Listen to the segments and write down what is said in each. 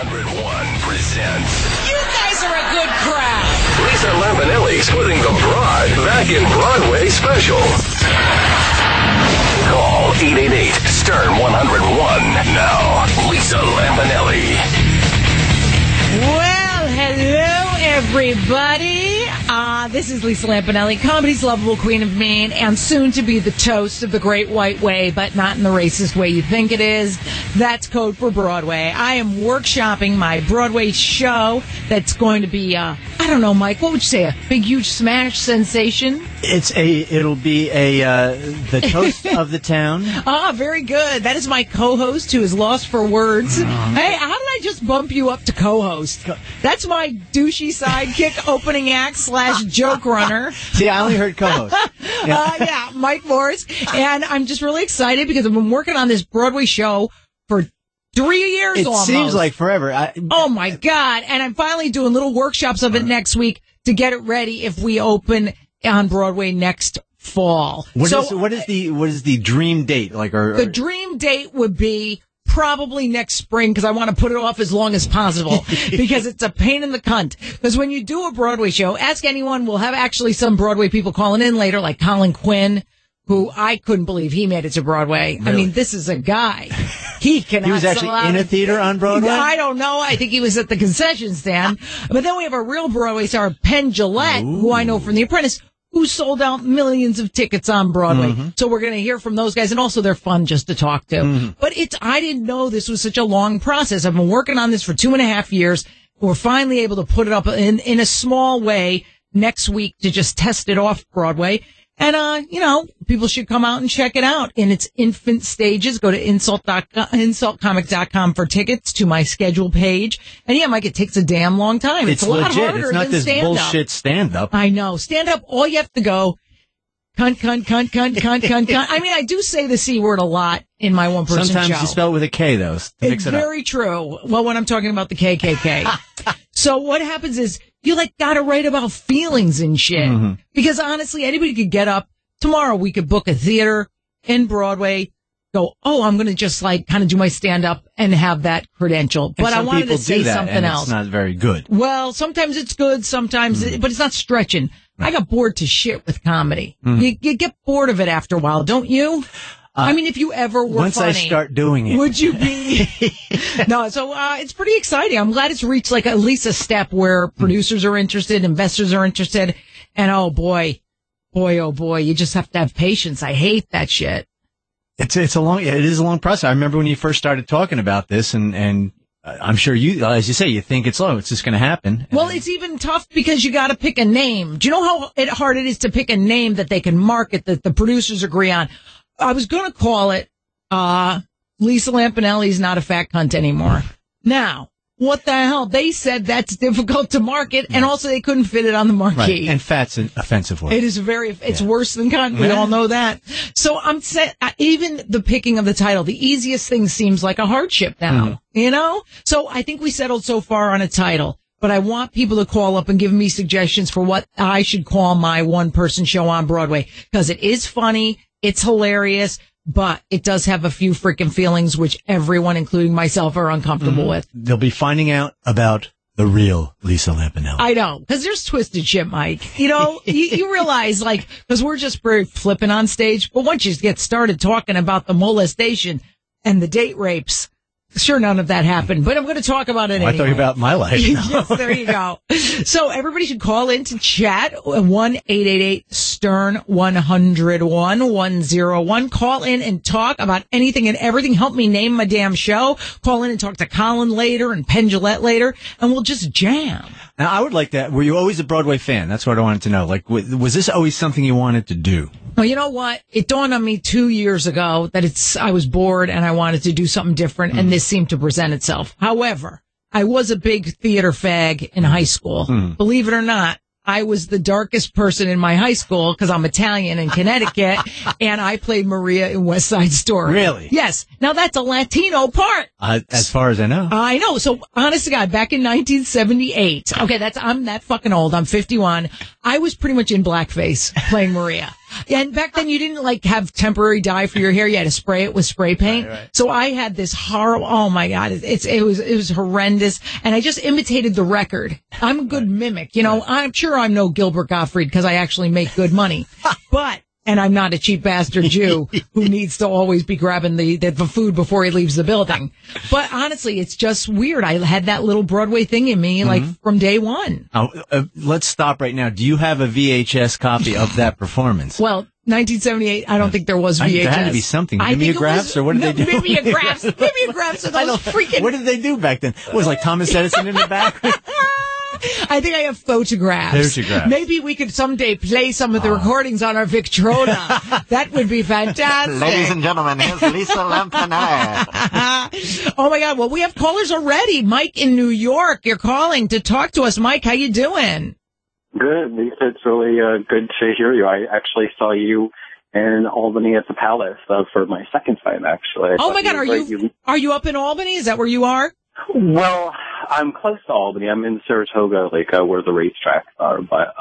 presents... You guys are a good crowd. Lisa Lampanelli splitting the Broad back in Broadway special. Call 888-STERN-101 now. Lisa Lampanelli. Well, hello, everybody. This is Lisa Lampanelli, comedy's lovable queen of Maine, and soon to be the toast of the Great White Way, but not in the racist way you think it is. That's code for Broadway. I am workshopping my Broadway show that's going to be, I don't know, Mike, what would you say, a big, huge smash sensation? It'll be the toast of the town. Very good. That is my co-host who is lost for words. Hey, how did I just bump you up to co-host? That's my douchey sidekick opening act / joke runner. See, I only heard co-host. Yeah, Mike Morse. And I'm just really excited because I've been working on this Broadway show for 3 years almost. It seems like forever. Oh, my God. And I'm finally doing little workshops of it next week to get it ready if we open on Broadway next fall. What is the dream date? The dream date would be probably next spring, because I want to put it off as long as possible, because it's a pain in the cunt. Because when you do a Broadway show, ask anyone, we'll have actually some Broadway people calling in later, like Colin Quinn, who I couldn't believe he made it to Broadway. Really? I mean, this is a guy. He was actually in a theater on Broadway? I don't know. I think he was at the concession stand. But then we have a real Broadway star, Penn Jillette, who I know from The Apprentice, who sold out millions of tickets on Broadway. Mm-hmm. So we're going to hear from those guys, and also they're fun just to talk to. Mm-hmm. But I didn't know this was such a long process. I've been working on this for 2.5 years. We're finally able to put it up in a small way next week to just test it off Broadway. And, people should come out and check it out in its infant stages. Go to insultcomic.com for tickets to my schedule page. And yeah, Mike, it takes a damn long time. It's a lot legit. harder it's not than this stand-up. Bullshit stand-up. I know. Stand-up, all you have to go, cunt. I mean, I do say the C word a lot in my one-person show. Sometimes you spell it with a K, though, to mix it up. It's very true. Well, when I'm talking about the KKK. So what happens is, you gotta write about feelings and shit. Mm-hmm. Because honestly, anybody could get up. Tomorrow we could book a theater in Broadway, go, I'm going to just kind of do my stand up and have that credential. But I wanted to say something else. It's not very good. Well, sometimes it's good, sometimes, but it's not stretching. I got bored to shit with comedy. Mm. You get bored of it after a while, don't you? I mean, if you ever were once funny, I start doing it, would you be? No, so it's pretty exciting. I'm glad it's reached at least a step where producers are interested, investors are interested, and oh boy, you just have to have patience. I hate that shit. It is a long process. I remember when you first started talking about this, and I'm sure you, as you say, you think it's just going to happen. Well, it's even tough because you got to pick a name. Do you know how hard it is to pick a name that they can market, that the producers agree on? I was going to call it, Lisa Lampanelli's Not a Fat Cunt Anymore. Now, what the hell? They said that's difficult to market, and also they couldn't fit it on the marquee. Right. And fat's an offensive word. It is it's worse than cunt. We all know that. So I'm saying, even the picking of the title, the easiest thing seems like a hardship now, So I think we settled so far on a title. But I want people to call up and give me suggestions for what I should call my one-person show on Broadway. Because it is funny, it's hilarious, but it does have a few freaking feelings which everyone, including myself, are uncomfortable with. They'll be finding out about the real Lisa Lampanelli. I know, because there's twisted shit, Mike. You realize, because we're just very flippant on stage, but once you get started talking about the molestation and the date rapes, sure, none of that happened, but I'm going to talk about it anyway. I thought about my life. Yes, there you go. So everybody should call in to chat, 1-888-STERN-101-101. Call in and talk about anything and everything. Help me name my damn show. Call in and talk to Colin later and Penn Jillette later, and we'll just jam. Now, I would like that. Were you always a Broadway fan? That's what I wanted to know. Was this always something you wanted to do? Well, you know what? It dawned on me 2 years ago that I was bored and I wanted to do something different, and this seemed to present itself. However, I was a big theater fag in high school. Believe it or not, I was the darkest person in my high school because I'm Italian in Connecticut, and I played Maria in West Side Story. Really? Yes. Now that's a Latino part. As far as I know. I know. So, honest to God, back in 1978, okay, I'm that fucking old. I'm 51. I was pretty much in blackface playing Maria. And back then you didn't like have temporary dye for your hair. You had to spray it with spray paint. Right. So I had this horrible, oh my God, it was horrendous. And I just imitated the record. I'm a good mimic. You know, I'm sure I'm no Gilbert Gottfried because I actually make good money, and I'm not a cheap bastard Jew who needs to always be grabbing the food before he leaves the building. But honestly, it's just weird. I had that little Broadway thing in me, like from day one. Let's stop right now. Do you have a VHS copy of that performance? Well, 1978, I don't think there was VHS. There had to be something. Mimeographs, or what did they do? Mimeographs are those freaking... What did they do back then? It was like Thomas Edison in the back? I think I have photographs. Maybe we could someday play some of the recordings on our Victrola. That would be fantastic. Ladies and gentlemen, here's Lisa Lampanelli. Oh my God. Well, we have callers already. Mike in New York, you're calling to talk to us. Mike, how you doing? Good, Lisa. It's really good to hear you. I actually saw you in Albany at the Palace for my second time, actually. Oh my God. Are you up in Albany? Is that where you are? Well, I'm close to Albany. I'm in Saratoga, like where the racetracks are. But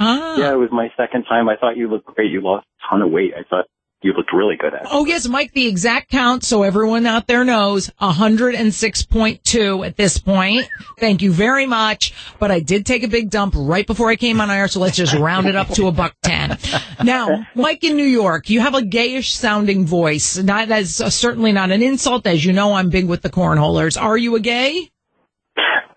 yeah, it was my second time. I thought you looked great. You lost a ton of weight. I thought you looked really good at it. Oh yes, Mike. The exact count, so everyone out there knows, 106.2 at this point. Thank you very much. But I did take a big dump right before I came on air, so let's just round it up to $110. Now, Mike in New York, you have a gayish sounding voice. That's certainly not an insult, as you know. I'm big with the cornholers. Are you a gay?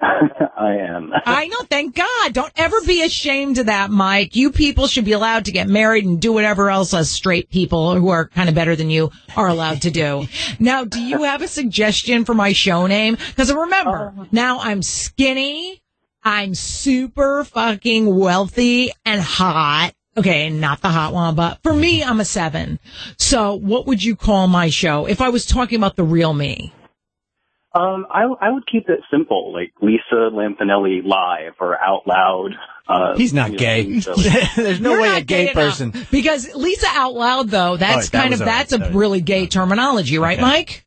I am. I know, thank God. Don't ever be ashamed of that, Mike. You people should be allowed to get married and do whatever else us straight people who are kind of better than you are allowed to do. Now, do you have a suggestion for my show name? Because remember, now I'm skinny, I'm super fucking wealthy and hot. Okay, not the hot one, but for me, I'm a 7. So what would you call my show if I was talking about the real me? I would keep it simple, like Lisa Lampanelli Live or Out Loud. He's not gay. There's no way a gay person. Because Lisa Out Loud, though, that's that's a really gay terminology, right, Mike?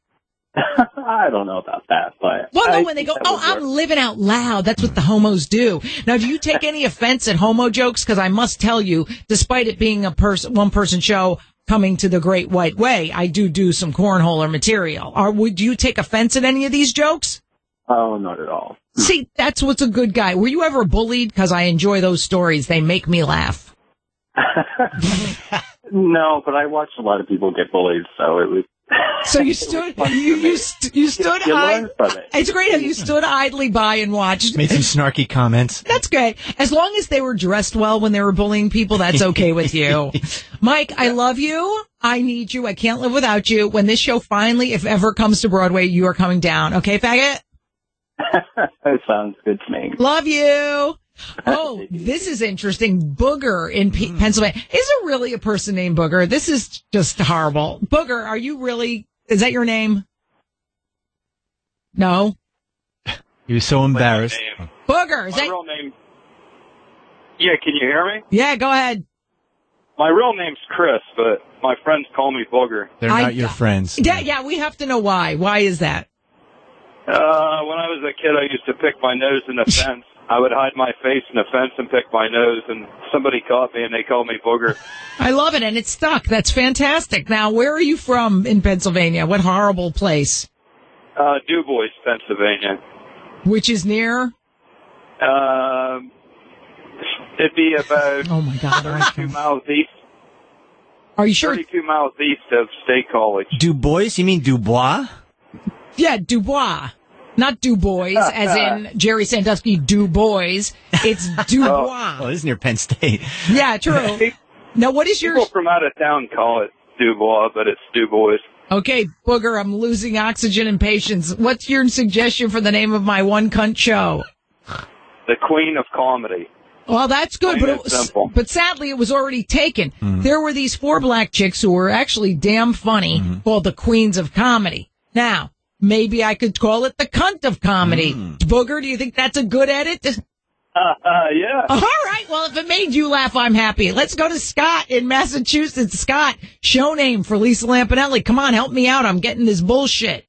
I don't know about that, but... Well, no, when they go, I'm living out loud, that's what the homos do. Now, do you take any offense at homo jokes? Because I must tell you, despite it being a one-person show, coming to the Great White Way, I do some cornholer material. Would you take offense at any of these jokes? Oh, not at all. See, that's what's a good guy. Were you ever bullied? Because I enjoy those stories. They make me laugh. No, but I watched a lot of people get bullied, so it was... So you stood, you stood idly. It's great how you stood idly by and watched. Made some snarky comments. That's great. As long as they were dressed well when they were bullying people, that's okay with you. Mike, I love you. I need you. I can't live without you. When this show finally, if ever, comes to Broadway, you are coming down. Okay, faggot? That sounds good to me. Love you. Oh, this is interesting. Booger in Pennsylvania. Is there really a person named Booger? This is just horrible. Booger, are you really, is that your name? No? He was so embarrassed. Booger, is my that real name? Yeah, can you hear me? Yeah, go ahead. My real name's Chris, but my friends call me Booger. They're not your friends. Yeah, we have to know why. Why is that? When I was a kid, I used to pick my nose in the fence. I would hide my face in the fence and pick my nose, and somebody caught me, and they called me Booger. I love it, and it stuck. That's fantastic. Now, where are you from in Pennsylvania? What horrible place? Du Bois, Pennsylvania. Which is near? It'd be about oh my God, 32 miles east. Are you sure? 32 miles east of State College. Du Bois? You mean Dubois? Yeah, Dubois. Not Du Bois, as in Jerry Sandusky Du Bois. It's Dubois. Well, this is near Penn State. Yeah, true. Now, what is your... People from out of town call it Dubois, but it's Du Bois. Okay, Booger, I'm losing oxygen and patience. What's your suggestion for the name of my one cunt show? The Queen of Comedy. Well, that's good, but sadly it was already taken. Mm-hmm. There were these 4 black chicks who were actually damn funny, called the Queens of Comedy. Now, maybe I could call it the Cunt of Comedy. Booger, do you think that's a good edit? Yeah. All right. Well, if it made you laugh, I'm happy. Let's go to Scott in Massachusetts. Scott, show name for Lisa Lampanelli. Come on, help me out. I'm getting this bullshit.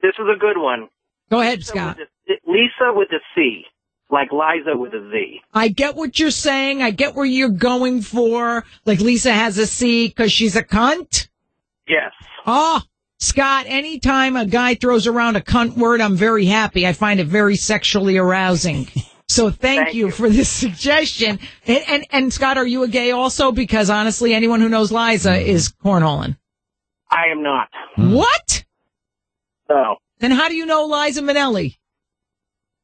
This is a good one. Go ahead, Scott. Lisa with a C, like Liza with a Z. I get what you're saying. I get where you're going for. Like Lisa has a C because she's a cunt. Yes. Oh, Scott, anytime a guy throws around a cunt word, I'm very happy. I find it very sexually arousing. So thank you for this suggestion. And Scott, are you a gay also? Because honestly, anyone who knows Liza is cornholing. I am not. What? No. Then how do you know Liza Minnelli?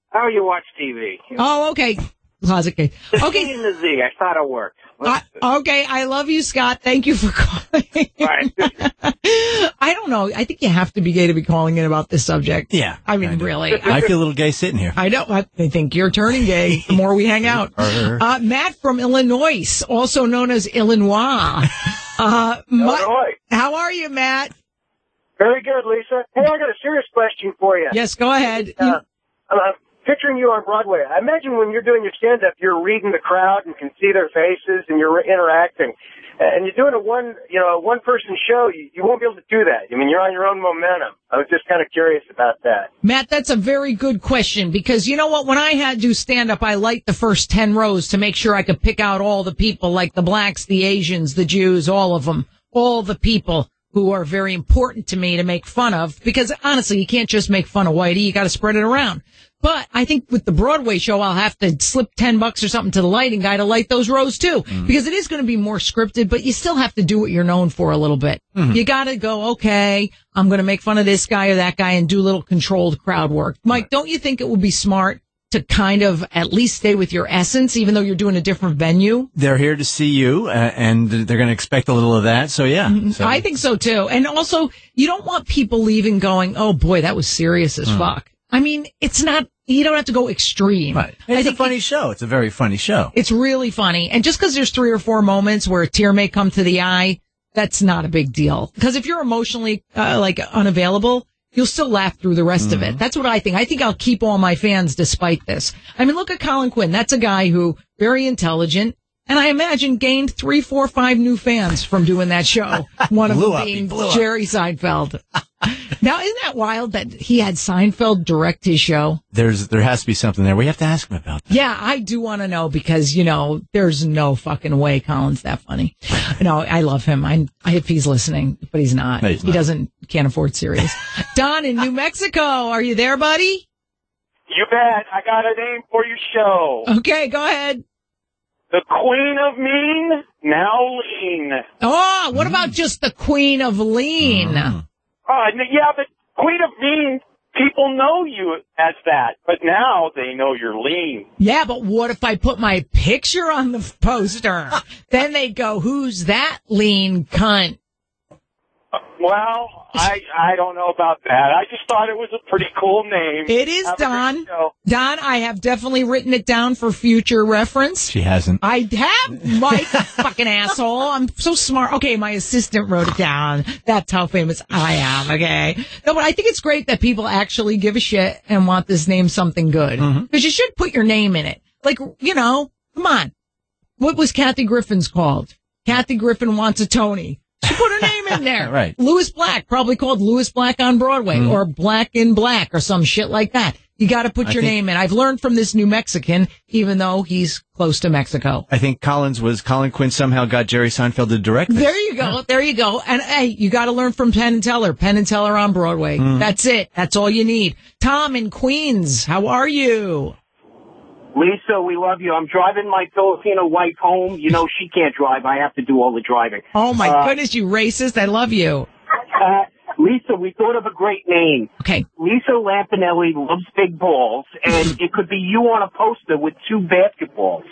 How you watch TV? Oh, okay. Closet gay. Okay. In the Z. I thought it worked. Okay. I love you, Scott. Thank you for calling. Right. I don't know. I think you have to be gay to be calling in about this subject. Yeah. I mean, really. I feel a little gay sitting here. I know. I think you're turning gay the more we hang out. Matt from Illinois, also known as Illinois. Illinois. How are you, Matt? Very good, Lisa. Hey, I got a serious question for you. Yes, go ahead. Picturing you on Broadway, I imagine when you're doing your stand-up, you're reading the crowd and can see their faces and you're interacting. And you're doing a one-person show, you won't be able to do that. I mean, you're on your own momentum. I was just kind of curious about that. Matt, that's a very good question because you know what? When I had to do stand-up, I liked the first 10 rows to make sure I could pick out all the people, like the blacks, the Asians, the Jews, all of them, all the people who are very important to me to make fun of because honestly, you can't just make fun of Whitey. You got to spread it around. But I think with the Broadway show, I'll have to slip $10 or something to the lighting guy to light those rows too, because it is going to be more scripted, but you still have to do what you're known for a little bit. You got to go, okay, I'm going to make fun of this guy or that guy and do a little controlled crowd work. Mike, don't you think it would be smart to kind of at least stay with your essence, even though you're doing a different venue? They're here to see you, and they're going to expect a little of that. So, yeah. So. I think so, too. And also, you don't want people leaving going, oh, boy, that was serious as fuck. I mean, it's not, you don't have to go extreme. Right. It's a funny show. It's a very funny show. It's really funny. And just because there's 3 or 4 moments where a tear may come to the eye, that's not a big deal. Because if you're emotionally, unavailable, you'll still laugh through the rest of it. That's what I think. I think I'll keep all my fans despite this. I mean, look at Colin Quinn. That's a guy who, very intelligent, and I imagine gained 3, 4, 5 new fans from doing that show. One of them being Jerry Seinfeld. Now, isn't that wild that he had Seinfeld direct his show? There has to be something there. We have to ask him about that. Yeah, I do want to know because, there's no fucking way Colin's that funny. No, I love him. If he's listening, but he's not. No, he's not. Can't afford Sirius. Don in New Mexico, are you there, buddy? You bet. I got a name for your show. Okay, go ahead. The Queen of Mean, now Lean. Oh, what about just the Queen of Lean? Yeah, but Queen of Mean, people know you as that, but now they know you're lean. Yeah, but what if I put my picture on the poster? Then they go, who's that lean cunt? Well, I don't know about that. I just thought it was a pretty cool name. It is, Don. Don, I have definitely written it down for future reference. She hasn't. I have, Mike, fucking asshole. I'm so smart. Okay, my assistant wrote it down. That's how famous I am, okay? No, but I think it's great that people actually give a shit and want this name something good. Because you should put your name in it. Like, come on. What was Kathy Griffin's called? Kathy Griffin Wants a Tony. She put her name in there. Right. Louis Black, probably called Louis Black on Broadway or Black in Black or some shit like that. You got to put your name in. I've learned from this New Mexican, even though he's close to Mexico. I think Colin Quinn somehow got Jerry Seinfeld to direct this. There you go. There you go. And hey, you got to learn from Penn and Teller. Penn and Teller on Broadway. That's it. That's all you need. Tom in Queens, how are you? Lisa, we love you. I'm driving my Filipino wife home. She can't drive. I have to do all the driving. Oh, my goodness, you racist. I love you. Lisa, we thought of a great name. Okay. Lisa Lampanelli loves big balls, and it could be you on a poster with 2 basketballs.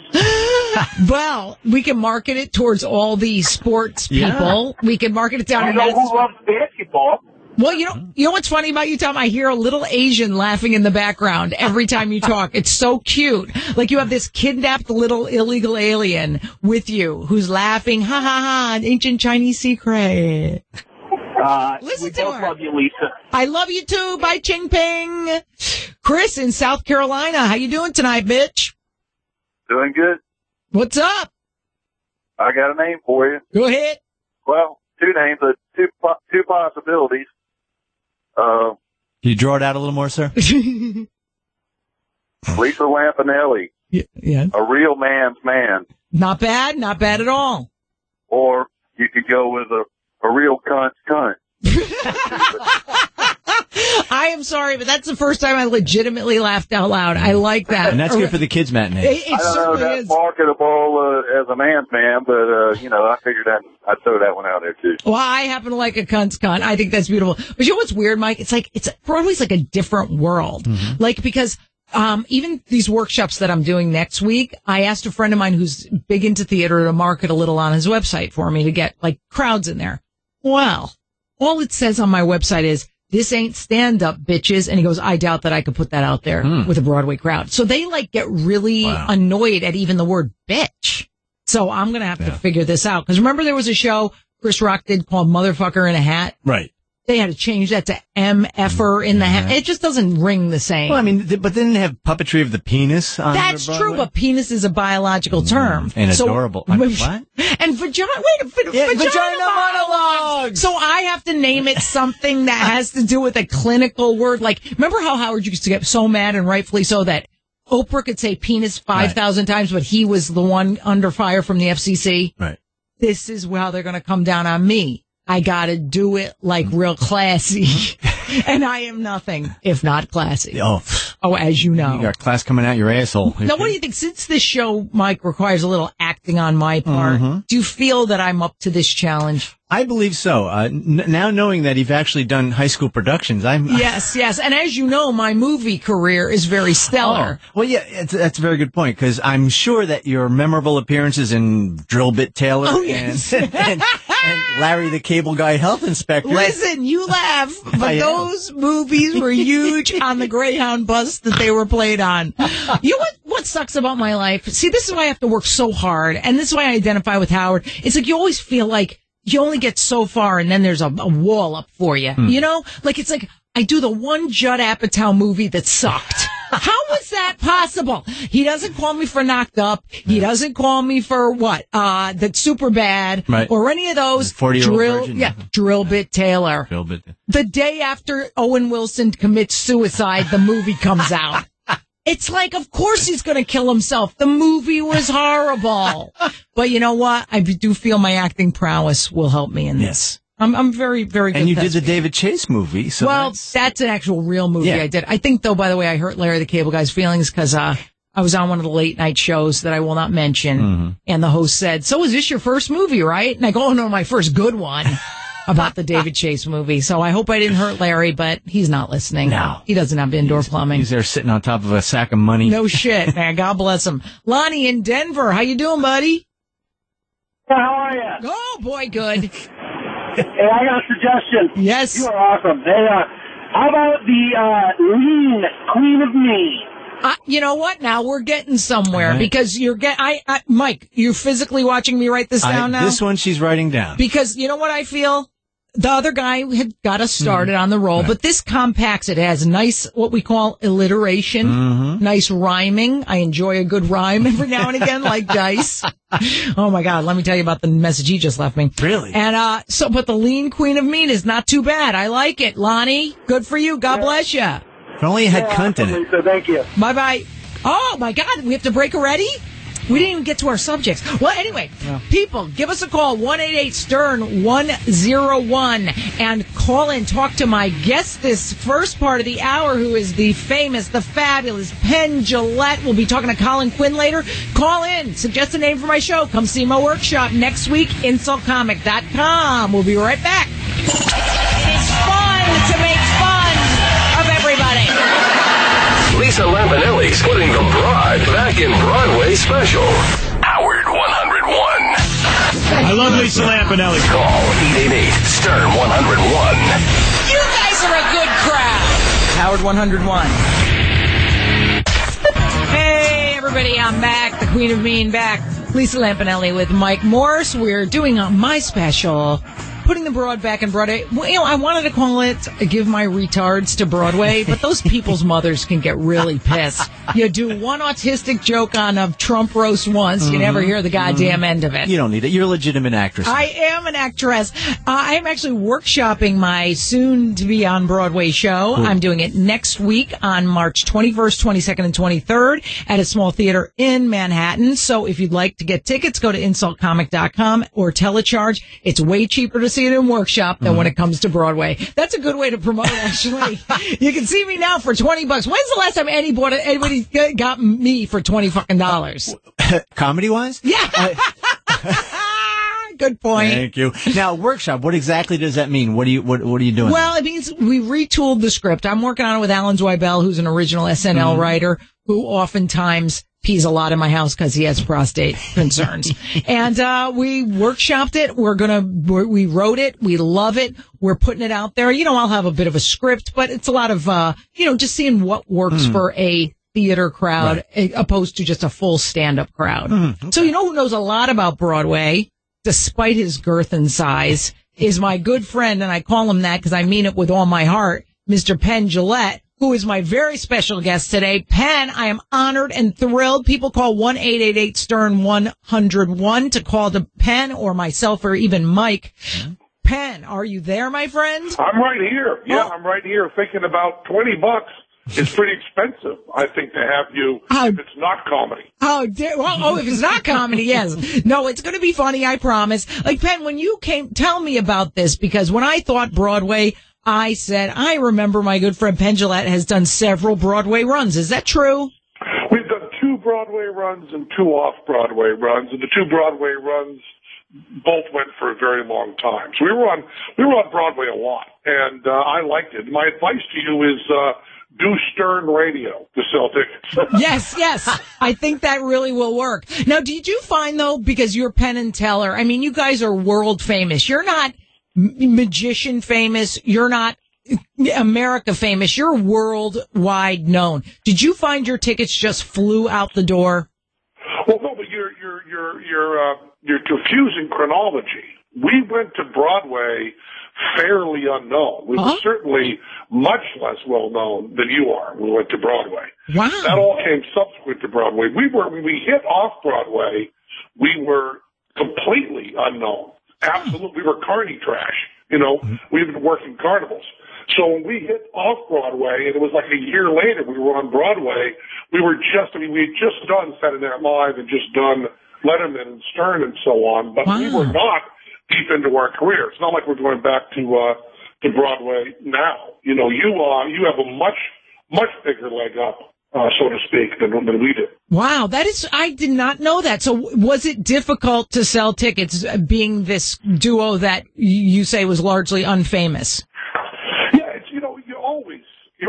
Well, we can market it towards all the sports people. We can market it down. I know who loves basketball. Well, you know what's funny about you, Tom? I hear a little Asian laughing in the background every time you talk. It's so cute. Like you have this kidnapped little illegal alien with you who's laughing, ha ha ha, an ancient Chinese secret. Listen to her. Love you, Lisa. I love you too. Bye, Ching Ping. Chris in South Carolina, how you doing tonight, bitch? Doing good. What's up? I got a name for you. Go ahead. Well, two names, two possibilities. Can you draw it out a little more, sir? Lisa Lampanelli. Yeah. A real man's man. Not bad at all. Or you could go with a real cunt's cunt. I am sorry, but that's the first time I legitimately laughed out loud. I like that. And that's good for the kids' matinee. It I don't know if that's is. marketable as a man's man, but, I figured I'd throw that one out there, too. Well, I happen to like a cunt's cunt. I think that's beautiful. But you know what's weird, Mike? Broadway's like a different world. Mm-hmm. Like, because even these workshops that I'm doing next week, I asked a friend of mine who's big into theater to market a little on his website for me to get, like, crowds in there. Well, all it says on my website is, this ain't stand-up, bitches. And he goes, I doubt that I could put that out there with a Broadway crowd. So they, like, get really annoyed at even the word bitch. So I'm going to have to figure this out. Because remember there was a show Chris Rock did called Motherfucker in a Hat? Right. They had to change that to MFer in the hat. It just doesn't ring the same. Well, I mean, but didn't they have puppetry of the penis on That's Broadway? true, but penis is a biological term. And adorable. I mean, what? And vagina monologues. So I have to name it something that has to do with a clinical word. Like, remember how Howard used to get so mad, and rightfully so, that Oprah could say penis 5,000 times, but he was the one under fire from the FCC? Right. This is how they're going to come down on me. I got to do it like real classy. And I am nothing if not classy. Oh, as you know. You got class coming out your asshole. Now, what do you think? Since this show, Mike, requires a little acting on my part, do you feel that I'm up to this challenge? I believe so. Now knowing that you've actually done high school productions, Yes. And as you know, my movie career is very stellar. Oh. Well, yeah, that's a very good point, because I'm sure that your memorable appearances in Drill Bit Taylor and Larry the Cable Guy Health Inspector. Listen, you laugh, but those movies were huge on the Greyhound bus that they were played on. You know what sucks about my life? See, this is why I have to work so hard, and this is why I identify with Howard. It's like you always feel like you only get so far, and then there's a wall up for you. You know? Like, it's like I do the one Judd Apatow movie that sucked. How was that possible? He doesn't call me for Knocked Up. He doesn't call me for what? That's Super Bad. Right. Or any of those. 40-year-old virgin. Yeah. Drill Bit Taylor. Drill Bit. The day after Owen Wilson commits suicide, the movie comes out. It's like, of course he's going to kill himself. The movie was horrible. But you know what? I do feel my acting prowess will help me in this. I'm very, very good. And you did the David Chase movie. So that's an actual real movie I did. I think, though, by the way, I hurt Larry the Cable Guy's feelings because I was on one of the late night shows that I will not mention. And the host said, so is this your first movie, right? And I go, oh, no, my first good one. About the David Chase movie. So I hope I didn't hurt Larry, but he's not listening. No. He doesn't have indoor plumbing. He's there sitting on top of a sack of money. No shit, man. God bless him. Lonnie in Denver. How you doing, buddy? How are you? Oh, boy, good. Hey, I got a suggestion. Yes. You are awesome. Hey, how about the lean queen of me? You know what? Now we're getting somewhere because Mike, you're physically watching me write this down now? This one she's writing down. Because you know what I feel? The other guy had got us started on the roll, but this compacts it. Has nice, what we call alliteration, nice rhyming. I enjoy a good rhyme every now and again, like dice. Oh my God. Let me tell you about the message he just left me. Really? And, but the lean queen of mean is not too bad. I like it. Lonnie, good for you. God bless you. If only it had cunt in it. So thank you. Bye-bye. Oh, my God. We have to break already? We didn't even get to our subjects. Well, anyway, people, give us a call, 188-STERN-101, and call in. Talk to my guest this first part of the hour, who is the famous, the fabulous Penn Jillette. We'll be talking to Colin Quinn later. Call in. Suggest a name for my show. Come see my workshop next week, InsultComic.com. We'll be right back. It is fun to make fun of everybody. Lisa Lampanelli's putting the Broad back in Broadway special. Howard 101. I love Lisa Lampanelli. Call 888-STERN-101. You guys are a good crowd. Howard 101. Hey, everybody, I'm back. The Queen of Mean back. Lisa Lampanelli with Mike Morse. We're doing my special, putting the Broad back in Broadway. Well, I wanted to call it Give My Retards to Broadway, but those people's mothers can get really pissed. You do one autistic joke on a Trump roast once, you never hear the goddamn end of it. You don't need it. You're a legitimate actress. I am an actress. I am actually workshopping my soon-to-be on Broadway show. Ooh. I'm doing it next week on March 21st, 22nd, and 23rd at a small theater in Manhattan. So if you'd like to get tickets, go to insultcomic.com or telecharge. It's way cheaper to see it in workshop than when it comes to Broadway. That's a good way to promote, actually. You can see me now for $20. When's the last time anybody got me for $20 fucking dollars? Comedy-wise? Yeah. Good point. Thank you. Now, workshop, what exactly does that mean? What are you doing? Well, it means we retooled the script. I'm working on it with Alan Zweibel, who's an original SNL writer, who oftentimes pees a lot in my house because he has prostate concerns. And we workshopped it. We wrote it. We love it. We're putting it out there. I'll have a bit of a script, but it's a lot of, just seeing what works for a theater crowd opposed to just a full stand-up crowd. Okay. So who knows a lot about Broadway, despite his girth and size, is my good friend, and I call him that because I mean it with all my heart, Mr. Penn Jillette, who is my very special guest today. Penn, I am honored and thrilled. People call 1-888-STERN-101 to call to Penn or myself or even Mike. Penn, are you there, my friend? I'm right here. Yeah, I'm right here thinking about $20. It's pretty expensive, I think, to have you if it's not comedy. If it's not comedy, yes. No, it's going to be funny, I promise. Like, Penn, when you tell me about this, because when I thought Broadway, I said, I remember my good friend Penn Jillette has done several Broadway runs. Is that true? We've done 2 Broadway runs and 2 off-Broadway runs, and the 2 Broadway runs both went for a very long time. So we were on Broadway a lot, and I liked it. My advice to you is do Stern Radio to sell tickets. Yes. I think that really will work. Now, did you find, though, because you're Penn and Teller, I mean, you guys are world famous. You're not magician famous. You're not America famous. You're worldwide known. Did you find your tickets just flew out the door? Well, no, but you're confusing chronology. We went to Broadway fairly unknown. We were certainly much less well known than you are when we went to Broadway. Wow. That all came subsequent to Broadway. When we hit off Broadway, we were completely unknown. Absolutely. We were carny trash. We've been working carnivals. So when we hit off Broadway, and it was like a year later we were on Broadway, we had just done Saturday Night Live and just done Letterman and Stern and so on, but we were not deep into our career. It's not like we're going back to Broadway now. You have a much bigger leg up, so to speak, than we did. Wow, I did not know that. So was it difficult to sell tickets being this duo that you say was largely unfamous? Yeah, you're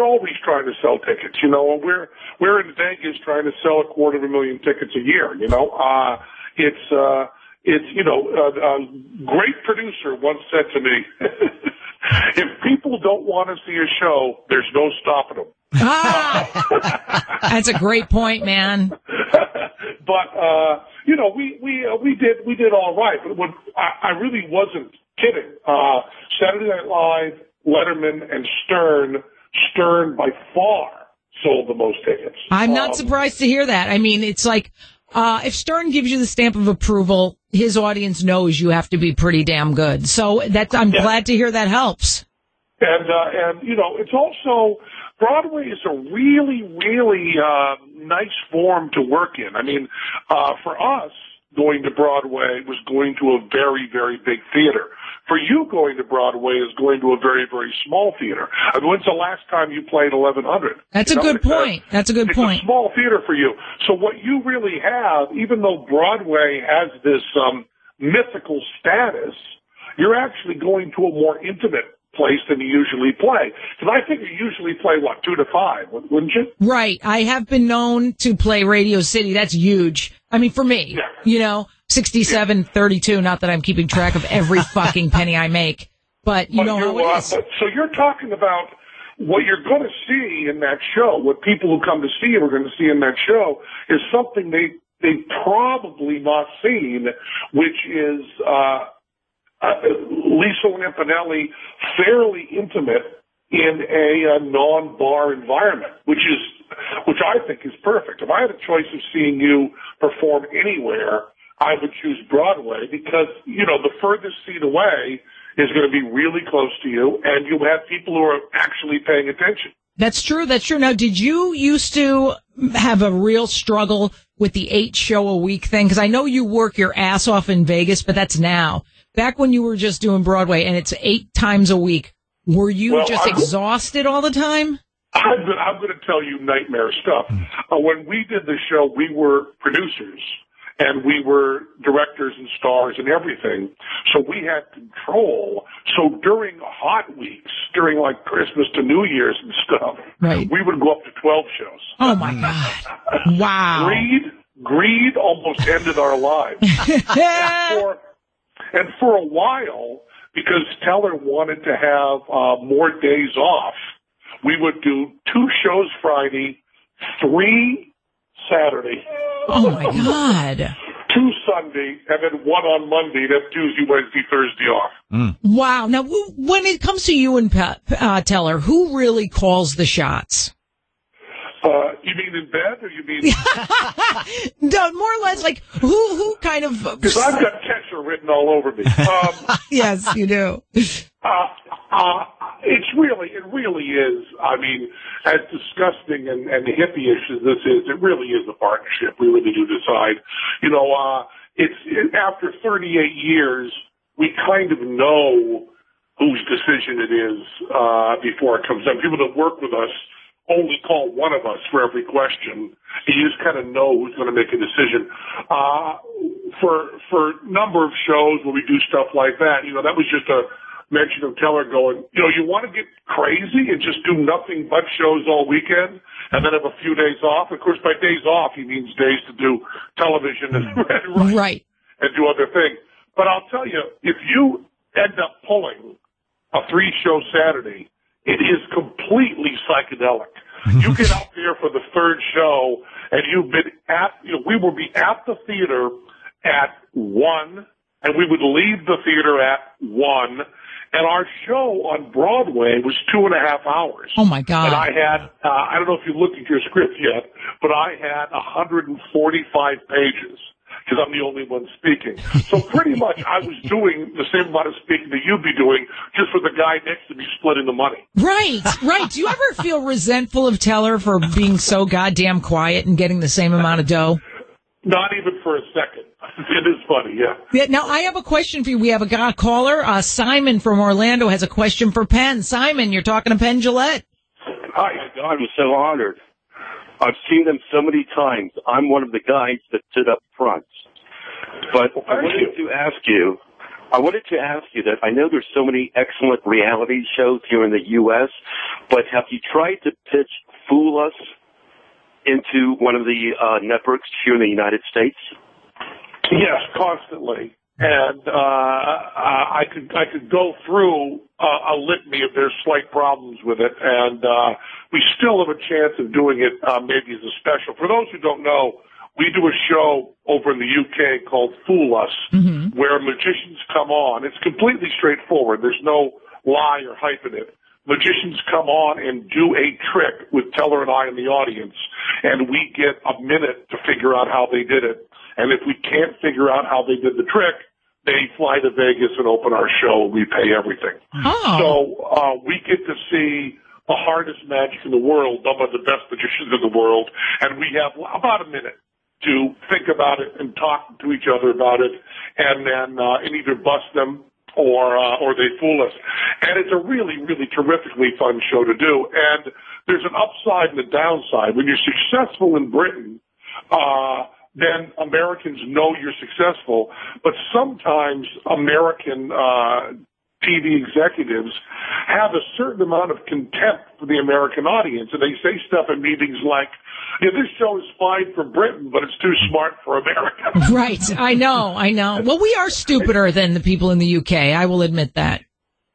always trying to sell tickets. We're in Vegas trying to sell 250,000 tickets a year. A great producer once said to me, if people don't want to see a show, there's no stopping them. That's a great point, man. But, we did all right. But I really wasn't kidding. Saturday Night Live, Letterman, and Stern by far sold the most tickets. I'm not surprised to hear that. I mean, it's like, if Stern gives you the stamp of approval, his audience knows you have to be pretty damn good. So I'm glad to hear that helps. And it's also, Broadway is a really, really, nice form to work in. I mean, for us, going to Broadway was going to a very, very big theater. For you, going to Broadway is going to a very, very small theater. I mean, when's the last time you played 1100? That's a good point. That's a good point. It's a small theater for you. So what you really have, even though Broadway has this mythical status, you're actually going to a more intimate place than you usually play. Because I think you usually play, 2 to 5, wouldn't you? Right. I have been known to play Radio City. That's huge. I mean, for me, 67-32, not that I'm keeping track of every fucking penny I make, but you know how it is. So you're talking about what you're going to see in that show, what people who come to see you are going to see in that show is something they've probably not seen, which is Lisa Lampanelli fairly intimate in a non-bar environment, which I think is perfect. If I had a choice of seeing you perform anywhere, I would choose Broadway because, the furthest seat away is going to be really close to you, and you have people who are actually paying attention. That's true. Now, did you used to have a real struggle with the 8-show-a-week thing? Because I know you work your ass off in Vegas, but that's now. Back when you were just doing Broadway and it's 8 times a week, were you exhausted all the time? I'm going to tell you nightmare stuff. When we did the show, we were producers. And we were directors and stars and everything. So we had control. So during hot weeks, during like Christmas to New Year's and stuff, right, we would go up to 12 shows. Oh, my God. Wow. Greed almost ended our lives. and for a while, because Teller wanted to have more days off, we would do 2 shows Friday, 3 Saturday. Oh, my God. 2 Sunday, and then 1 on Monday, then Tuesday, Wednesday, Thursday off. Wow. Now, when it comes to you and Teller, who really calls the shots? You mean in bed, or you mean... No, more or less, like, who kind of... Because I've got Catcher written all over me. Yes, you do. It really is. I mean, as disgusting and hippie-ish as this is, it really is a partnership. We really do decide. After 38 years, we kind of know whose decision it is before it comes up. People that work with us only call one of us for every question. You just kind of know who's going to make a decision. For a number of shows where we do stuff like that, that was just a mention of Teller going, you want to get crazy and just do nothing but shows all weekend and then have a few days off. Of course, by days off, he means days to do television and right, and do other things. But I'll tell you, if you end up pulling a 3-show Saturday, it is completely psychedelic. You get out there for the 3rd show, and you've been we will be at the theater at 1, and we would leave the theater at 1, and our show on Broadway was 2.5 hours. Oh, my God. And I had, I don't know if you looked at your script yet, but I had 145 pages. Because I'm the only one speaking. So pretty much I was doing the same amount of speaking that you'd be doing, just for the guy next to me splitting the money. Right. Do you ever feel resentful of Teller for being so goddamn quiet and getting the same amount of dough? Not even for a second. It is funny, yeah. Now, I have a question for you. We have a caller. Simon from Orlando has a question for Penn. Simon, you're talking to Penn Jillette. Hi. God, I'm so honored. I've seen them so many times. I'm one of the guys that stood up front. But I wanted to ask you that I know there's so many excellent reality shows here in the U.S., but have you tried to pitch Fool Us into one of the networks here in the United States? Yes, constantly. And I could go through a litany if there's slight problems with it, and we still have a chance of doing it maybe as a special. For those who don't know, we do a show over in the UK called Fool Us, where magicians come on. It's completely straightforward. There's no lie or hype in it. Magicians come on and do a trick with Teller and I in the audience, and we get a minute to figure out how they did it. And if we can't figure out how they did the trick, they fly to Vegas and open our show, and we pay everything. Oh. So we get to see the hardest magic in the world done by the best magicians in the world, and we have about a minute to think about it and talk to each other about it, and then and either bust them or they fool us. And it's a really, really terrifically fun show to do. And there's an upside and a downside. When you're successful in Britain, then Americans know you're successful, but sometimes American TV executives have a certain amount of contempt for the American audience, and they say stuff in meetings like, this show is fine for Britain, but it's too smart for America. Right. I know. Well, we are stupider than the people in the UK. I will admit that.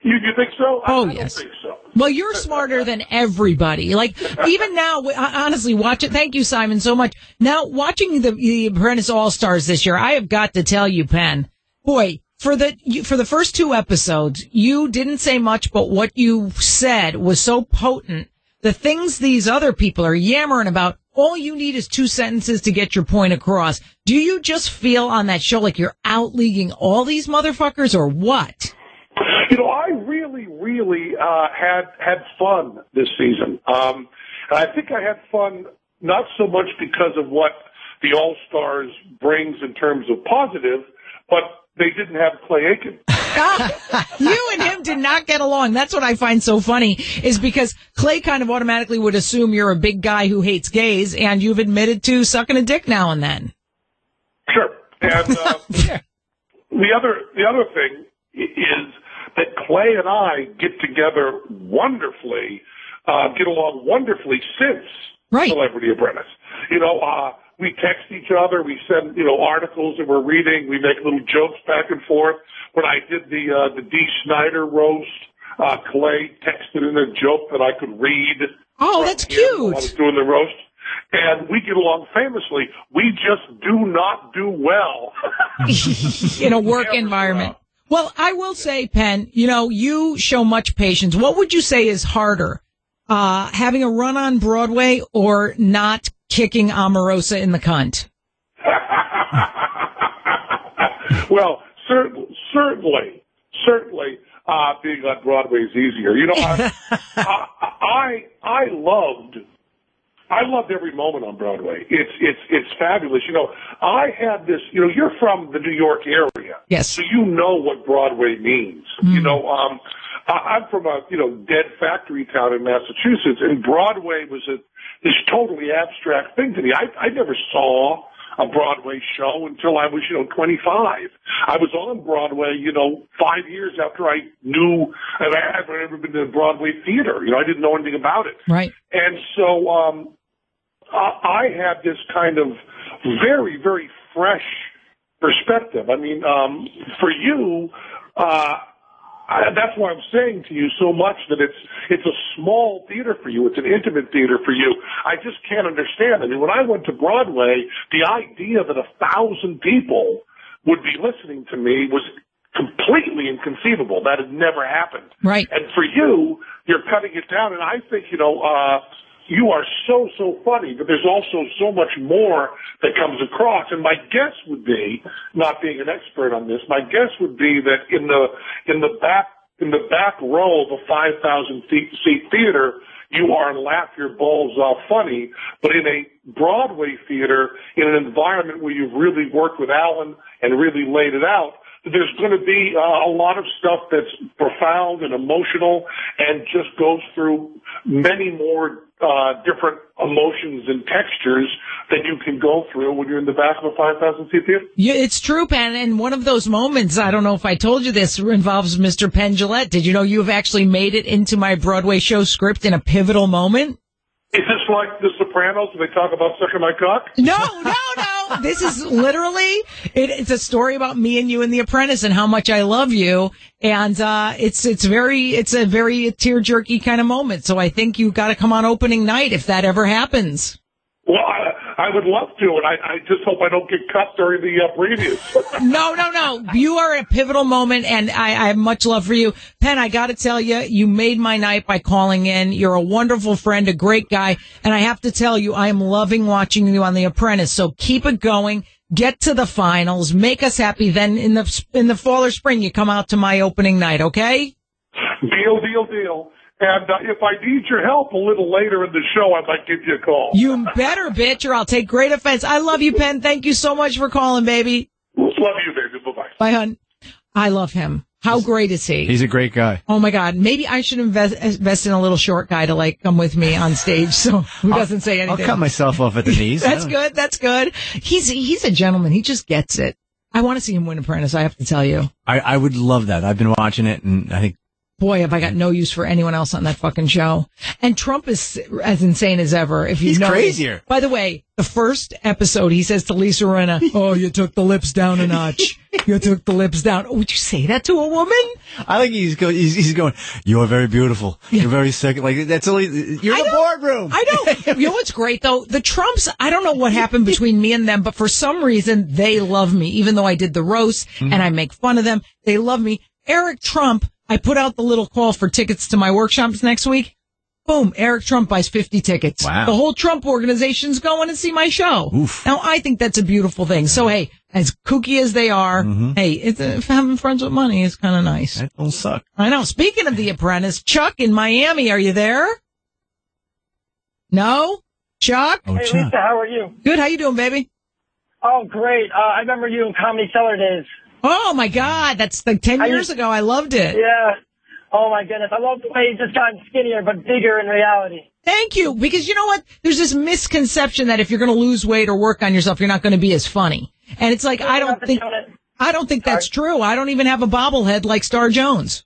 You think so? Oh, I yes. don't think so. Well, you're smarter than everybody. Like, even now, honestly, watch it. Thank you, Simon, so much. Now, watching the Apprentice All-Stars this year, I have got to tell you, Penn, boy, for the first 2 episodes, you didn't say much, but what you said was so potent. The things these other people are yammering about, all you need is 2 sentences to get your point across. Do you just feel on that show like you're out-leaguing all these motherfuckers, or what? I really had fun this season. And I think I had fun not so much because of what the All-Stars brings in terms of positive, but they didn't have Clay Aiken. You and him did not get along. That's what I find so funny, is because Clay kind of automatically would assume you're a big guy who hates gays, and you've admitted to sucking a dick now and then. Sure. And the other thing is that Clay and I get together wonderfully, get along wonderfully since Celebrity Apprentice. We text each other. We send, articles that we're reading. We make little jokes back and forth. When I did the D. Snyder roast, Clay texted in a joke that I could read. Oh, that's cute. While I was doing the roast. And we get along famously. We just do not do well in a work environment. Well, I will say, Penn, you show much patience. What would you say is harder, having a run on Broadway or not kicking Omarosa in the cunt? Well, certainly, being on Broadway is easier. I loved every moment on Broadway. It's fabulous. I had this. You're from the New York area, yes, so you know what Broadway means. I'm from a dead factory town in Massachusetts, and Broadway was this totally abstract thing to me. I never saw a Broadway show until I was 25. I was on Broadway 5 years after I knew, and I had never been to Broadway theater. I didn't know anything about it. Right. And so I had this kind of very, very fresh perspective. I mean, for you, that's why I'm saying to you so much that it's a small theater for you. It's an intimate theater for you. I just can't understand. I mean, when I went to Broadway, the idea that 1,000 people would be listening to me was completely inconceivable. That had never happened. Right. And for you, you're cutting it down, and I think, you are so funny, but there's also so much more that comes across. And my guess would be, not being an expert on this, my guess would be that in the back row of a 5,000 seat theater, you are laugh your balls off funny, but in a Broadway theater, in an environment where you've really worked with Alan and really laid it out, there's going to be a lot of stuff that's profound and emotional and just goes through many more different emotions and textures that you can go through when you're in the back of a 5,000 seat theater. Yeah, it's true, Penn. And one of those moments, I don't know if I told you this, involves Mr. Penn Jillette. Did you know you've actually made it into my Broadway show script in a pivotal moment? Is this like The Sopranos when they talk about sucking my cock? No. This is literally, it's a story about me and you and The Apprentice and how much I love you. And, it's a very tear-jerky kind of moment. So I think you got to come on opening night if that ever happens. Well, I would love to, and I just hope I don't get cut during the previews. No. You are a pivotal moment, and I have much love for you. Penn, I got to tell you, you made my night by calling in. You're a wonderful friend, a great guy, and I have to tell you, I am loving watching you on The Apprentice. So keep it going. Get to the finals. Make us happy. Then in the fall or spring, you come out to my opening night, okay? Deal. And if I need your help a little later in the show, I might give you a call. You better, bitch, or I'll take great offense. I love you, Penn. Thank you so much for calling, baby. Love you, baby. Bye-bye. Bye, hon. I love him. How great is he? He's a great guy. Oh, my God. Maybe I should invest in a little short guy to, come with me on stage so who doesn't say anything. I'll cut myself off at the knees. That's good. He's a gentleman. He just gets it. I want to see him win Apprentice, I have to tell you. I would love that. I've been watching it, and I think boy, have I got no use for anyone else on that fucking show. And Trump is as insane as ever. If you He's know crazier. By the way, the first episode, he says to Lisa Rinna, "Oh, you took the lips down a notch. You took the lips down." Oh, would you say that to a woman? I think he's going, "You are very beautiful. You're very second." Like, that's only, you're in the boardroom. I know. You know what's great, though? The Trumps, I don't know what happened between me and them, but for some reason, they love me. Even though I did the roast and I make fun of them, they love me. Eric Trump, I put out the little call for tickets to my workshops next week. Boom, Eric Trump buys 50 tickets. Wow. The whole Trump organization's going to see my show. Oof. Now, I think that's a beautiful thing. So, hey, as kooky as they are, hey, if having friends with money is kind of nice. That don't suck. I know. Speaking of The Apprentice, Chuck in Miami, are you there? No? Chuck? Oh, Hey, Chuck. Lisa, how are you? Good. How you doing, baby? Oh, great. I remember you in Comedy Cellar days. Oh, my God. That's like 10 years ago. I loved it. Yeah. Oh, my goodness. I love the way you've just gotten skinnier, but bigger in reality. Thank you. Because you know what? There's this misconception that if you're going to lose weight or work on yourself, you're not going to be as funny. And it's like, I don't think that's true. I don't even have a bobblehead like Star Jones.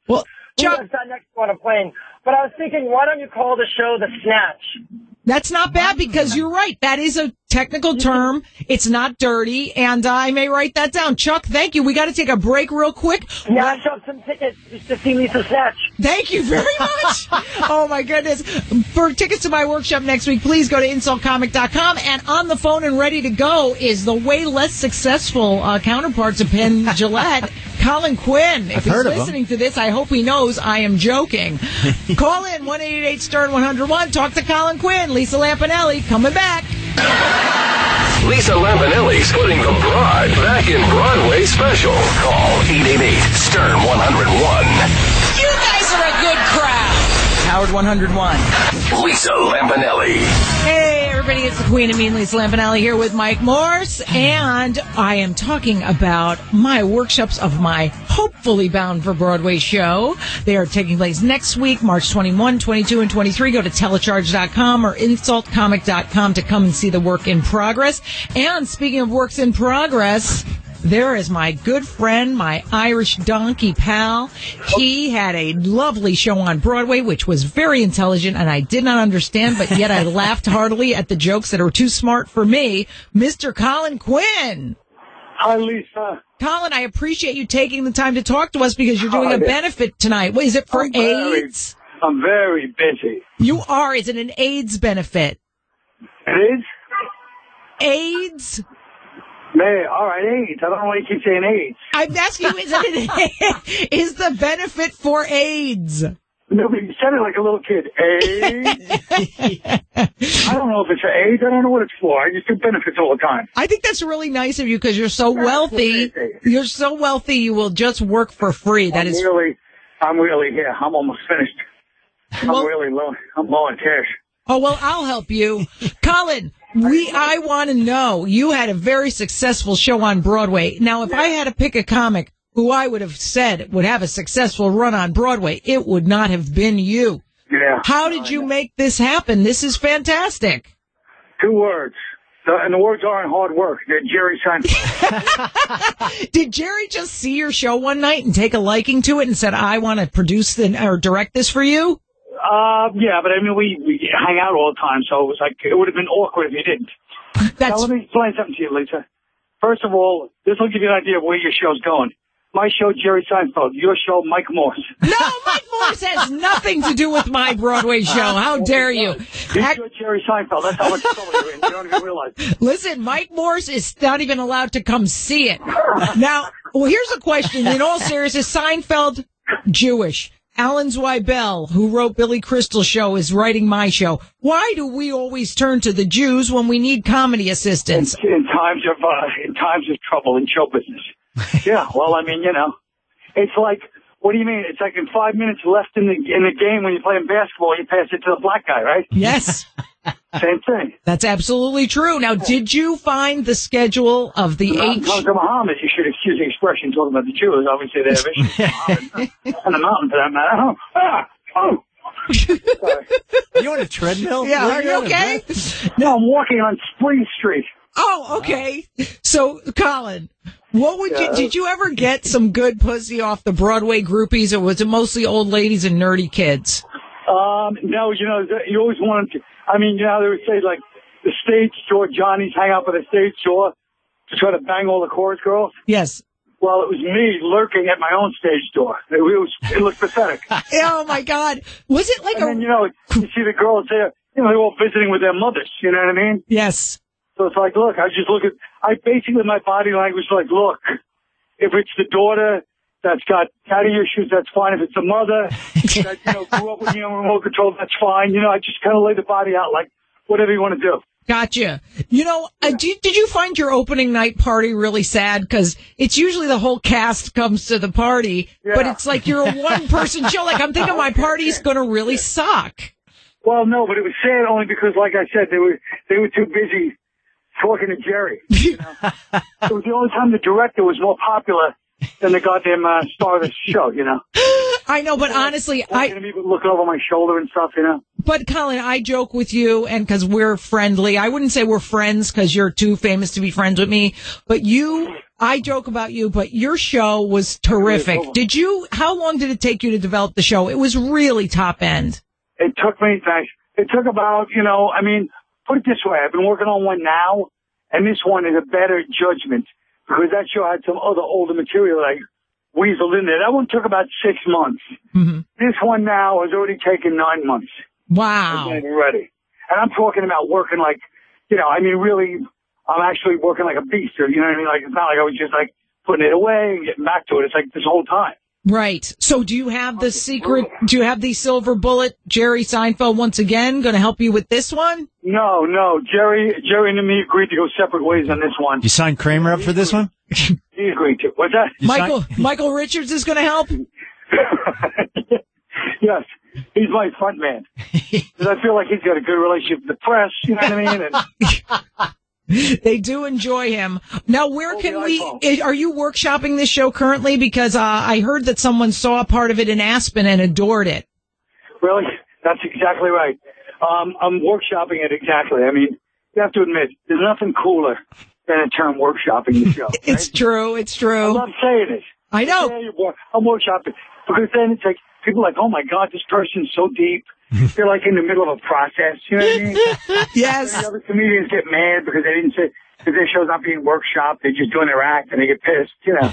Well, Chuck, I sat next to on a plane. But I was thinking, why don't you call the show The Snatch? that's not bad because you're right. That is a technical term. It's not dirty, and I may write that down. Chuck, thank you. We got to take a break real quick. Yeah, I shoved some tickets just to see Lisa Snatch. Thank you very much. Oh, my goodness. For tickets to my workshop next week, please go to insultcomic.com. And on the phone and ready to go is the way less successful counterparts of Penn Jillette, Colin Quinn. If he's listening to this, I hope he knows I am joking. Call in 1-888-STERN-101. Talk to Colin Quinn. Lisa Lampanelli coming back. Lisa Lampanelli's putting the Broad back in Broadway special. Call 888-STERN-101. You guys are a good crowd. Howard 101. Lisa Lampanelli. Hey, everybody, it's the Queen of Mean, Lisa Lampanelli here with Mike Morse, and I am talking about my workshops of my hopefully bound for Broadway show. They are taking place next week, March 21, 22, and 23. Go to telecharge.com or insultcomic.com to come and see the work in progress. And speaking of works in progress, there is my good friend, my Irish donkey pal. He had a lovely show on Broadway, which was very intelligent, and I did not understand, but yet I laughed heartily at the jokes that were too smart for me. Mr. Colin Quinn. Hi, Lisa. Colin, I appreciate you taking the time to talk to us because you're doing a benefit tonight. What is it for AIDS? I'm very busy. You are. Is it an AIDS benefit? AIDS? AIDS? Man, all right, AIDS. I don't know why you keep saying AIDS. I'm asking you, is the benefit for AIDS? No, but you said it like a little kid. AIDS? I don't know if it's for AIDS. I don't know what it's for. I just do benefits all the time. I think that's really nice of you because you're so wealthy. You're so wealthy, you will just work for free. I'm really here. I'm almost finished. I'm really low. I'm low on cash. Oh, well, I'll help you. Colin, I want to know, you had a very successful show on Broadway. Now, if I had to pick a comic who I would have said would have a successful run on Broadway, it would not have been you. Yeah. How did you make this happen? This is fantastic. 2 words. And the words aren't hard work. They're Jerry Seinfeld. Did Jerry just see your show one night and take a liking to it and said, I want to produce or direct this for you? Yeah, but I mean, we hang out all the time, so it was like, it would have been awkward if you didn't. Now, let me explain something to you, Lisa. First of all, this will give you an idea of where your show's going. My show, Jerry Seinfeld. Your show, Mike Morse. No, Mike Morse has nothing to do with my Broadway show. How dare you? Your show, Jerry Seinfeld. That's how much trouble you're in. You don't even realize. Listen, Mike Morse is not even allowed to come see it. Now, well, here's a question. In all seriousness, Seinfeld, Jewish. Alan Zweibel, who wrote Billy Crystal's show, is writing my show. Why do we always turn to the Jews when we need comedy assistance? In times of trouble in show business. Yeah, well, I mean, you know, it's like, what do you mean? It's like in 5 minutes left in the game when you're playing basketball, you pass it to the black guy, right? Yes. Same thing. That's absolutely true. Now, did you find the schedule of the Mountain comes to Muhammad. You should excuse the expression talking about the Jews. Obviously, they have issues. And the mountain, for that matter. Are you on a treadmill? Yeah, are you okay? No, I'm walking on Spring Street. Oh, okay. So, Colin, Did you ever get some good pussy off the Broadway groupies, or was it mostly old ladies and nerdy kids? No, you always wanted to. I mean, they would say, like, the stage door, Johnny's hang out by the stage door to try to bang all the chorus girls. Yes. Well, it was me lurking at my own stage door. It looked pathetic. Oh, my God. Was it like and then, you see the girls there, they're all visiting with their mothers, you know what I mean? Yes. So it's like, look, basically my body language is like, look, if it's the daughter that's got daddy issues, that's fine. If it's the mother that, grew up with me on remote control, that's fine. I just kind of lay the body out like, whatever you want to do. Gotcha. Did you find your opening night party really sad? Because it's usually the whole cast comes to the party, but it's like you're a one-person show. Like, I'm thinking my party's going to really suck. Well, no, but it was sad only because, like I said, they were too busy talking to Jerry. It was the only time the director was more popular than the goddamn star of the show, I know, but honestly, looking over my shoulder and stuff, But Colin, I joke with you, and because we're friendly, I wouldn't say we're friends because you're too famous to be friends with me. But I joke about you. But your show was terrific. How long did it take you to develop the show? It was really top end. It took me, it took about, put it this way, I've been working on one now, and this one is a better judgment because that show had some other older material like weaseled in there. That one took about 6 months. Mm-hmm. This one now has already taken 9 months. Wow. I'm getting ready. And I'm talking about working like, really, I'm actually working like a beast. Or, you know what I mean? Like, it's not like I was just like putting it away and getting back to it. It's like this whole time. Right. So do you have the secret, do you have the silver bullet, Jerry Seinfeld once again, going to help you with this one? No. Jerry and me agreed to go separate ways on this one. You signed Kramer up for this one? He agreed to. What's that? Michael Richards is going to help? Yes. He's my front man. Because I feel like he's got a good relationship with the press, you know what I mean? They do enjoy him. Now, where can are you workshopping this show currently? Because I heard that someone saw a part of it in Aspen and adored it. Really? That's exactly right. I'm workshopping it exactly. I mean, you have to admit, there's nothing cooler than a term workshopping the show. Right? It's true. I love saying it. I know. I'm workshopping. Because then it's like, people are like, oh my God, this person's so deep. They're like in the middle of a process, you know what I mean? Yes. The other comedians get mad because they didn't say, because their show's not being workshopped, they're just doing their act and they get pissed,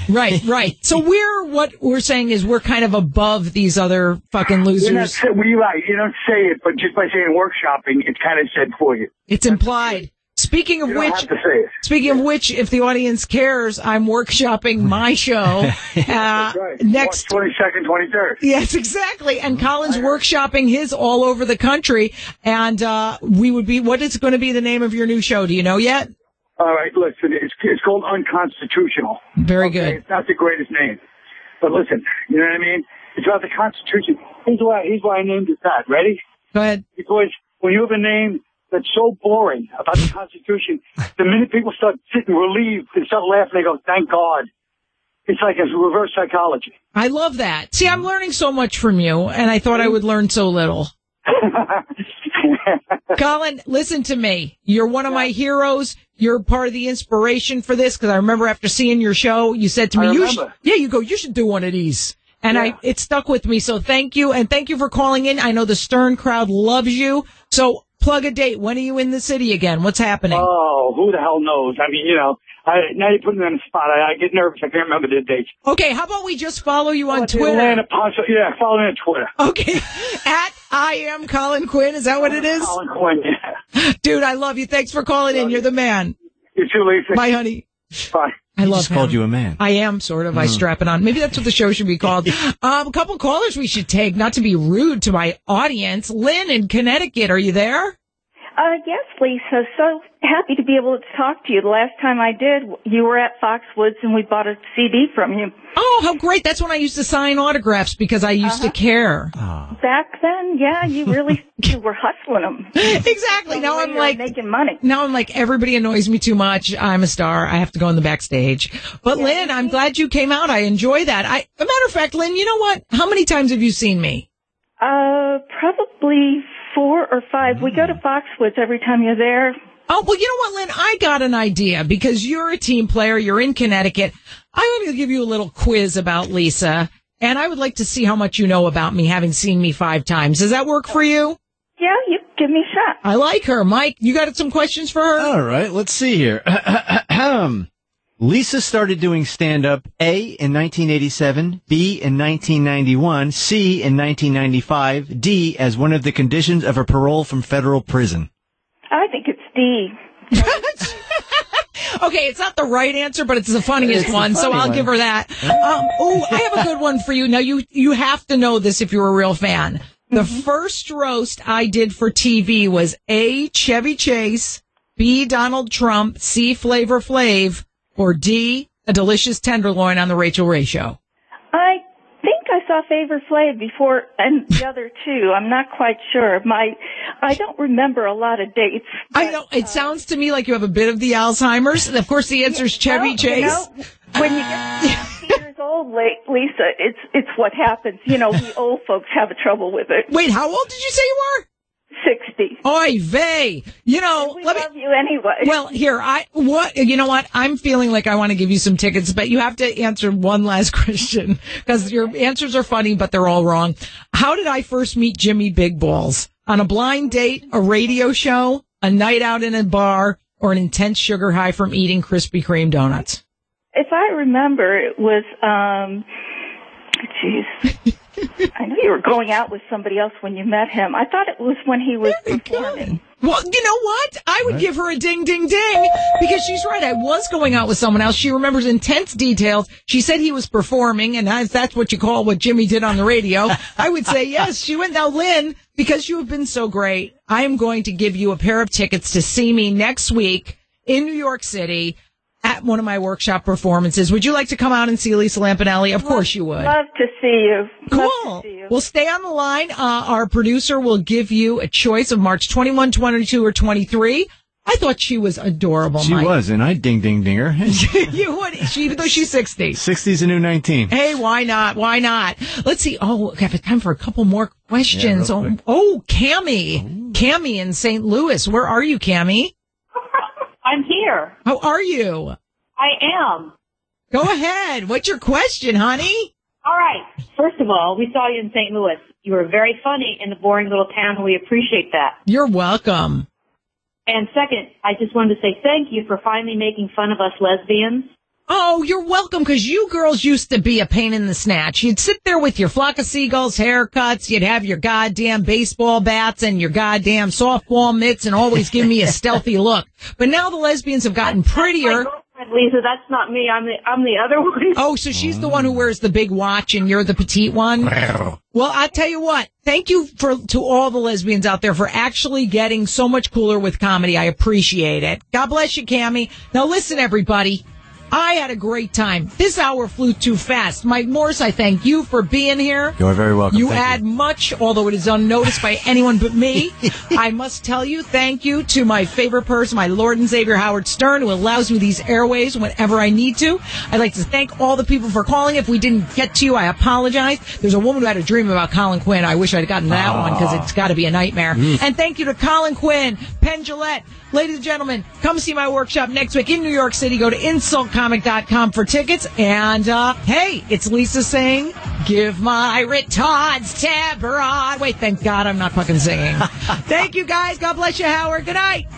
Right. So what we're saying is we're kind of above these other fucking losers. You're right. You don't say it, but just by saying workshopping, it's kind of said for you. It's implied. Speaking of which, if the audience cares, I'm workshopping my show next 22nd, 23rd. Yes, exactly. And Colin's workshopping his all over the country. And what is going to be the name of your new show? Do you know yet? All right, listen, it's called Unconstitutional. Very good. It's not the greatest name, but listen, you know what I mean? It's about the Constitution. Here's why I named it that. Ready? Go ahead. Because when you have a name that's so boring about the Constitution, the minute people start sitting relieved and start laughing, they go, thank God. It's like a reverse psychology. I love that. See, I'm learning so much from you, and I thought I would learn so little. Colin, listen to me. You're one of my heroes. You're part of the inspiration for this, because I remember after seeing your show, you said to me, you should do one of these. And it stuck with me, so thank you, and thank you for calling in. I know the Stern crowd loves you, so plug a date. When are you in the city again? What's happening? Oh, who the hell knows? I mean, now you're putting me on the spot. I get nervous. I can't remember the dates. Okay, how about we just follow you on Twitter? Follow me on Twitter. Okay, at I am Colin Quinn. Is that what it is? Colin Quinn, yeah. Dude, I love you. Thanks for calling in. You're the man. You too, Lisa. Bye, honey. Bye. I love just called you a man. I am, sort of. I strap it on. Maybe that's what the show should be called. A couple callers we should take, not to be rude to my audience. Lynn in Connecticut, are you there? Yes, Lisa. So happy to be able to talk to you. The last time I did, you were at Foxwoods and we bought a CD from you. Oh, how great. That's when I used to sign autographs because I used to care. Oh. Back then, yeah, you really were hustling them. Exactly. Now I'm like making money. Now I'm like, everybody annoys me too much. I'm a star. I have to go in the backstage. But Lynn, I'm glad you came out. I enjoy that. A matter of fact, Lynn, you know what? How many times have you seen me? Probably 4 or 5. We go to Foxwoods every time you're there. Oh, well, you know what, Lynn? I got an idea because you're a team player. You're in Connecticut. I'm going to give you a little quiz about Lisa, and I would like to see how much you know about me, having seen me 5 times. Does that work for you? Yeah, you give me a shot. I like her. Mike, you got some questions for her? All right, let's see here. Lisa started doing stand-up A in 1987, B in 1991, C in 1995, D as one of the conditions of her parole from federal prison. I think it's D. Okay, it's not the right answer, but it's the funniest one, so I'll give her that. I have a good one for you. Now, you have to know this if you're a real fan. The first roast I did for TV was A, Chevy Chase, B, Donald Trump, C, Flavor Flav, or D, a delicious tenderloin on the Rachel Ray Show. I think I saw Flavor Flav before, and the other two. I'm not quite sure. I don't remember a lot of dates. But, I know. It sounds to me like you have a bit of the Alzheimer's. And of course, the answer is Chevy Chase. You know, when you get 60 years old, Lisa, it's what happens. You know, we old folks have trouble with it. Wait, how old did you say you were? 60. Oy vey. You know, we love you anyway. Well, here, you know what? I'm feeling like I want to give you some tickets, but you have to answer one last question because your answers are funny, but they're all wrong. How did I first meet Jimmy Big Balls? On a blind date, a radio show, a night out in a bar, or an intense sugar high from eating Krispy Kreme donuts? If I remember, it was, I knew you were going out with somebody else when you met him. I thought it was when he was performing. Well, you know what? I would give her a ding, ding, ding, because she's right. I was going out with someone else. She remembers intense details. She said he was performing, and that's what you call what Jimmy did on the radio. I would say yes. She went. Now, Lynn, because you have been so great, I am going to give you a pair of tickets to see me next week in New York City at one of my workshop performances. Would you like to come out and see Lisa Lampanelli? Of course you would. Love to see you. Cool. Well, stay on the line. Our producer will give you a choice of March 21, 22, or 23. I thought she was adorable, She Mike. was, and I ding her. You would, even though she's 60. 60's a new 19. Hey, why not? Why not? Let's see. Oh, we have time for a couple more questions. Yeah, Cammie. Cammie in St. Louis. Where are you, Cammie? I'm here. How are you? I am. Go ahead. What's your question, honey? All right. First of all, we saw you in St. Louis. You were very funny in the boring little town, and we appreciate that. You're welcome. And second, I just wanted to say thank you for finally making fun of us lesbians. Oh, you're welcome, because you girls used to be a pain in the snatch. You'd sit there with your flock of seagulls haircuts, you'd have your goddamn baseball bats and your goddamn softball mitts and always give me a stealthy look. But now the lesbians have gotten prettier. Lisa, that's not me. I'm the other one. Oh, so she's the one who wears the big watch and you're the petite one? Well, I'll tell you what. Thank you to all the lesbians out there for actually getting so much cooler with comedy. I appreciate it. God bless you, Cammie. Now listen, everybody. I had a great time. This hour flew too fast. Mike Morse, I thank you for being here. You're very welcome. You add much, although it is unnoticed by anyone but me. I must tell you, thank you to my favorite person, my Lord and Savior Howard Stern, who allows me these airways whenever I need to. I'd like to thank all the people for calling. If we didn't get to you, I apologize. There's a woman who had a dream about Colin Quinn. I wish I'd gotten that one because it's got to be a nightmare. And thank you to Colin Quinn, Penn Jillette. Ladies and gentlemen, come see my workshop next week in New York City. Go to insultcomic.com for tickets. And, hey, it's Lisa saying, give my retards to Broadway. Thank God I'm not fucking singing. Thank you, guys. God bless you, Howard. Good night.